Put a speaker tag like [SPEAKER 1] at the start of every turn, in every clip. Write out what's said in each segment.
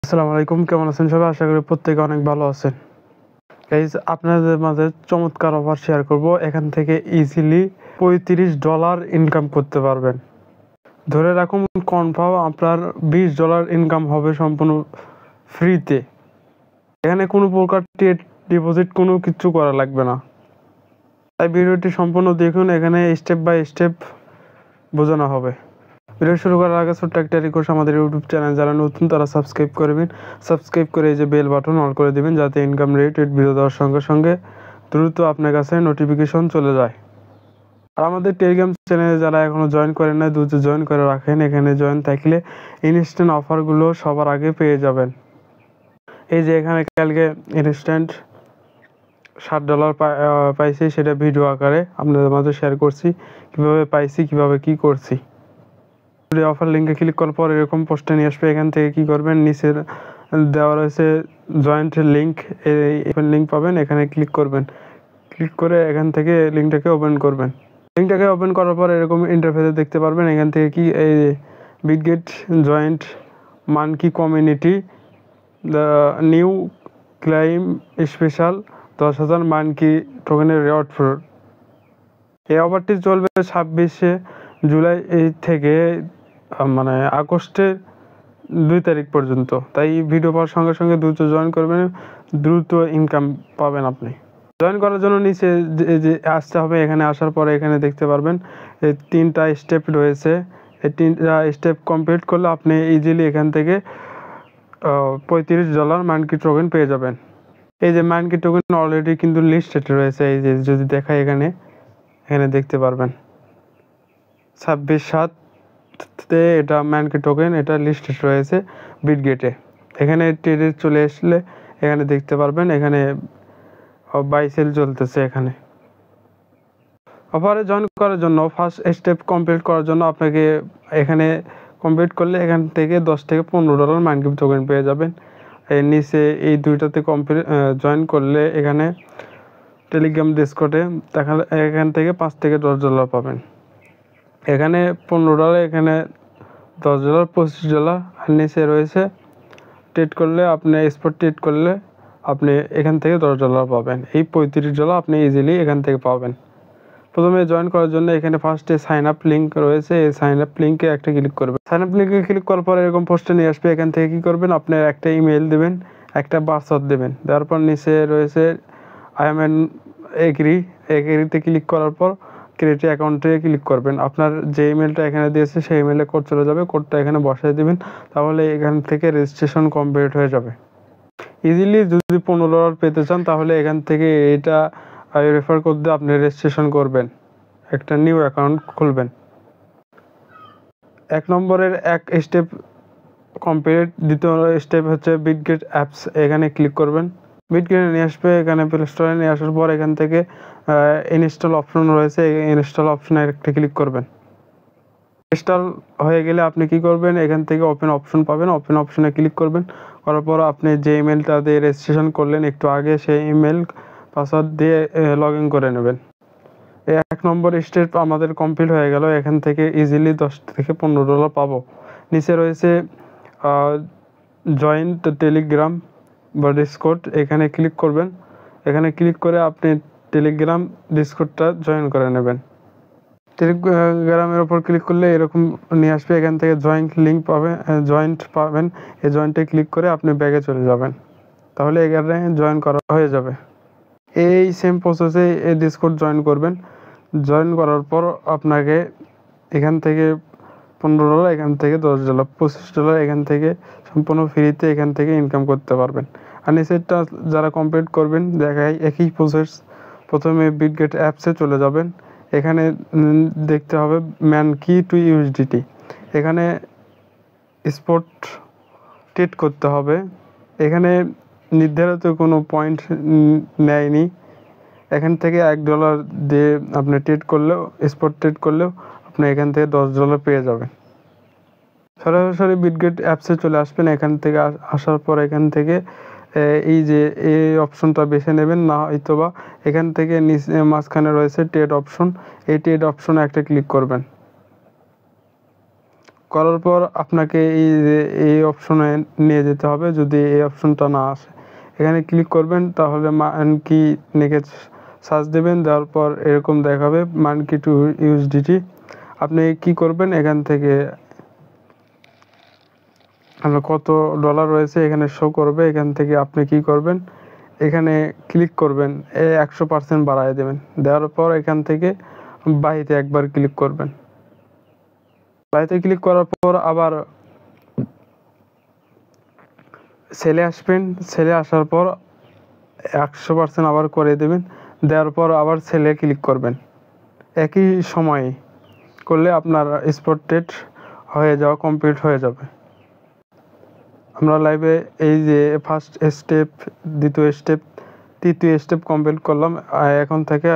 [SPEAKER 1] আসসালামু আলাইকুম, কেমন আছেন সবাই? আশা করি প্রত্যেকে অনেক ভালো আছেন। গাইস, আপনাদের মাঝে চমৎকার অফার শেয়ার করব। এখান থেকে ইজিলি $35 ইনকাম করতে পারবেন। ধরে রাখুন কনফার্ম আপনার $20 ইনকাম হবে সম্পূর্ণ ফ্রিতে। এখানে কোনো প্রকার ডিপোজিট কোনো কিছু করা লাগবে না। তাই ভিডিওটি সম্পূর্ণ দেখুন, এখানে স্টেপ বাই স্টেপ বোঝানো হবে। ভিডিও শুরু করার আগে ছোট্ট একটা রিকোয়েস্ট, আমাদের ইউটিউব চ্যানেল যারা নতুন তারা সাবস্ক্রাইব করবেন। সাবস্ক্রাইব করে এই যে বেল বাটন অন করে দেবেন, যাতে ইনকাম রিলেটেড ভিডিও দেওয়ার সঙ্গে সঙ্গে দ্রুত আপনার কাছে নোটিফিকেশন চলে যায়। আর আমাদের টেলিগ্রাম চ্যানেলে যারা এখনও জয়েন করেন না, দ্রুত জয়েন করে রাখেন। এখানে জয়েন থাকলে ইনস্ট্যান্ট অফারগুলো সবার আগে পেয়ে যাবেন। এই যে এখানে কালকে ইনস্ট্যান্ট $60 পাইছি, সেটা ভিডিও আকারে আপনাদের মাঝে শেয়ার করছি, কীভাবে পাইছি, কীভাবে কী করছি। অফার লিঙ্কে ক্লিক করার পর এরকম পোস্টে নিয়ে আসবে। এখান থেকে কি করবেন, নিচে দেওয়া রয়েছে জয়েন্ট লিঙ্ক, এই লিঙ্ক পাবেন, এখানে ক্লিক করবেন। ক্লিক করে এখান থেকে লিঙ্কটাকে ওপেন করবেন। লিঙ্কটাকে ওপেন করার পর এরকম ইন্টারফেসে দেখতে পারবেন। এখান থেকে কি এই Bitget join monkey community new claim special 10,000 monkey টোকেনের রেওয়ার্ড ফ্লোর। এই অফারটি চলবে 26শে জুলাই থেকে মানে আগস্টের 2 তারিখ পর্যন্ত। তাই ভিডিও পাওয়ার সঙ্গে সঙ্গে দ্রুত জয়েন করবেন, দ্রুত ইনকাম পাবেন আপনি। জয়েন করার জন্য নিচে যে আসতে হবে, এখানে আসার পরে এখানে দেখতে পারবেন এই 3টা স্টেপ রয়েছে। এই 3টা স্টেপ কমপ্লিট করলে আপনি ইজিলি এখান থেকে $35 মানকি টোকেন পেয়ে যাবেন। এই যে মানকি টোকেন অলরেডি কিন্তু লিস্টেড রয়েছে। এই যে যদি দেখাই এখানে দেখতে পারবেন 26/7 এটা মানকি টোকেন, এটা লিস্টেড রয়েছে বিটগেটে। এখানে ট্রেডে চলে আসলে এখানে দেখতে পারবেন, এখানে বাই সেল চলতেছে। এখানে অফারে জয়েন করার জন্য ফার্স্ট স্টেপ কমপ্লিট করার জন্য আপনাকে এখানে কমপ্লিট করলে এখান থেকে $10 থেকে $15 মানকি টোকেন পেয়ে যাবেন। এর নিচে এই দুইটাতে জয়েন করলে এখানে টেলিগ্রাম ডিসকর্ডে দেখালে এখান থেকে $5 থেকে $10 পাবেন। এখানে $15, এখানে $10, $25। আর নিচে রয়েছে ট্রেড করলে আপনি স্পট ট্রেড করলে আপনি এখান থেকে $10 পাবেন। এই $35 আপনি ইজিলি এখান থেকে পাবেন। প্রথমে জয়েন করার জন্য এখানে ফার্স্টে সাইন আপ লিঙ্ক রয়েছে, এই সাইন আপ লিঙ্কে একটা ক্লিক করবেন। সাইন আপ লিঙ্কে ক্লিক করার পর এরকম পোস্টে নিয়ে আসবে। এখান থেকে কী করবেন, আপনার একটা ইমেল দেবেন, একটা পাসওয়ার্ড দেবেন। দেওয়ার পর নিচে রয়েছে আই এম এন এগ্রিতে ক্লিক করার পর ক্রিয়েট অ্যাকাউন্টে ক্লিক করবেন। আপনার যে ইমেলটা এখানে দিয়েছে সেই ইমেলে কোড চলে যাবে, কোডটা এখানে বসাই দেবেন। তাহলে এখান থেকে রেজিস্ট্রেশন কমপ্লিট হয়ে যাবে। ইজিলি যদি $15 পেতে চান তাহলে এখান থেকে এটা রেফার কোড দিয়ে আপনি রেজিস্ট্রেশন করবেন, একটা নিউ অ্যাকাউন্ট খুলবেন। 1 নম্বরের এক স্টেপ কমপ্লিট। দ্বিতীয় স্টেপ হচ্ছে বিটগেট অ্যাপস, এখানে ক্লিক করবেন। বিটগেটে নিয়ে আসবে, এখানে প্লে স্টোরে নিয়ে আসার পর এখান থেকে ইনস্টল অপশন রয়েছে, ইনস্টল অপশনে একটা ক্লিক করবেন। ইনস্টল হয়ে গেলে আপনি কি করবেন, এখান থেকে ওপেন অপশন পাবেন, ওপেন অপশনে ক্লিক করবেন। করার পর আপনি যে ইমেলটা দিয়ে রেজিস্ট্রেশন করলেন একটু আগে, সেই ইমেল পাসওয়ার্ড দিয়ে লগ ইন করে নেবেন। এই 1 নম্বর স্টেপ আমাদের কমপ্লিট হয়ে গেল। এখান থেকে ইজিলি $10 থেকে $15 পাবো। নিচে রয়েছে জয়েন টেলিগ্রাম বা ডিসকর্ড, এখানে ক্লিক করবেন। এখানে ক্লিক করে আপনি টেলিগ্রাম ডিসকর্ডটা জয়েন করে নেবেন। টেলিগ্রামের ওপর ক্লিক করলে এরকম নিয়ে আসবে। এখান থেকে জয়েন্ট লিঙ্ক পাবেন, জয়েন্ট পাবেন। এই জয়েন্টে ক্লিক করে আপনি ব্যাগে চলে যাবেন, তাহলে এখানে জয়েন করা হয়ে যাবে। এই সেম প্রসেসে এই ডিসকর্ড জয়েন করবেন। জয়েন করার পর আপনাকে এখান থেকে $15, এখান থেকে $10, $25 এখান থেকে সম্পূর্ণ ফ্রিতে এখান থেকে ইনকাম করতে পারবেন। আর নিচেরটা যারা কমপ্লিট করবেন দেখাই একই প্রসেস। প্রথমে বিটগেট অ্যাপসে চলে যাবেন, এখানে দেখতে হবে মানকি টু USDT, এখানে স্পট ট্রেড করতে হবে। এখানে নির্ধারিত কোনো পয়েন্ট নেয়নি। এখান থেকে $1 দিয়ে আপনি ট্রেড করলেও, স্পট ট্রেড করলেও আপনি এখান থেকে $10 পেয়ে যাবেন। সরাসরি বিটগেট অ্যাপসে চলে আসবেন। এখান থেকে আসার পর এখান থেকে এই যে এই অপশনটা বেছে নেবেন, না হয়তো বা এখান থেকে নিচে মাঝখানে রয়েছে ট্রেড অপশন, এই ট্রেড অপশনে একটা ক্লিক করবেন। করার পর আপনাকে এই অপশনে নিয়ে যেতে হবে। যদি এই অপশনটা না আসে, এখানে ক্লিক করবেন, তাহলে মানকি লিখে সার্চ দেবেন, দেওয়ার পর এরকম দেখাবে মানকি টু ইউএসডিটি। আপনি কি করবেন, এখান থেকে আপনার কত ডলার রয়েছে এখানে শো করবে। এখান থেকে আপনি কি করবেন, এখানে ক্লিক করবেন, 100% বাড়ায় দেবেন। দেওয়ার পর এখান থেকে বাহিতে একবার ক্লিক করবেন। বাহিতে ক্লিক করার পর আবার সেলে আসবেন। সেলে আসার পর 100% আবার করে দেবেন। দেওয়ার পর আবার সেলে ক্লিক করবেন। একই সময়ে করলে আপনার স্পট ট্রেড হয়ে যাওয়া কমপ্লিট হয়ে যাবে। আমরা লাইভে এই যে ফার্স্ট স্টেপ, দ্বিতীয় স্টেপ, তৃতীয় স্টেপ কমপ্লিট করলাম। এখন থেকে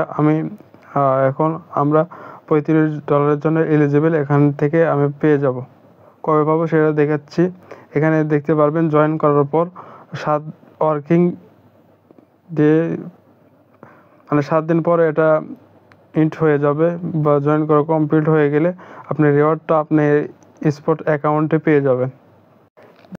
[SPEAKER 1] এখন আমরা $35 জন্য এলিজিবল। এখান থেকে আমি পেয়ে যাব। কবে পাবো সেটা দেখাচ্ছি। এখানে দেখতে পারবেন জয়েন করার পর 7 ওয়ার্কিং ডে, মানে 7 দিন পরে এটা ইন্ট হয়ে যাবে, বা জয়েন করা কমপ্লিট হয়ে গেলে আপনি রিওয়ার্ডটা আপনি স্পট অ্যাকাউন্টে পেয়ে যাবেন।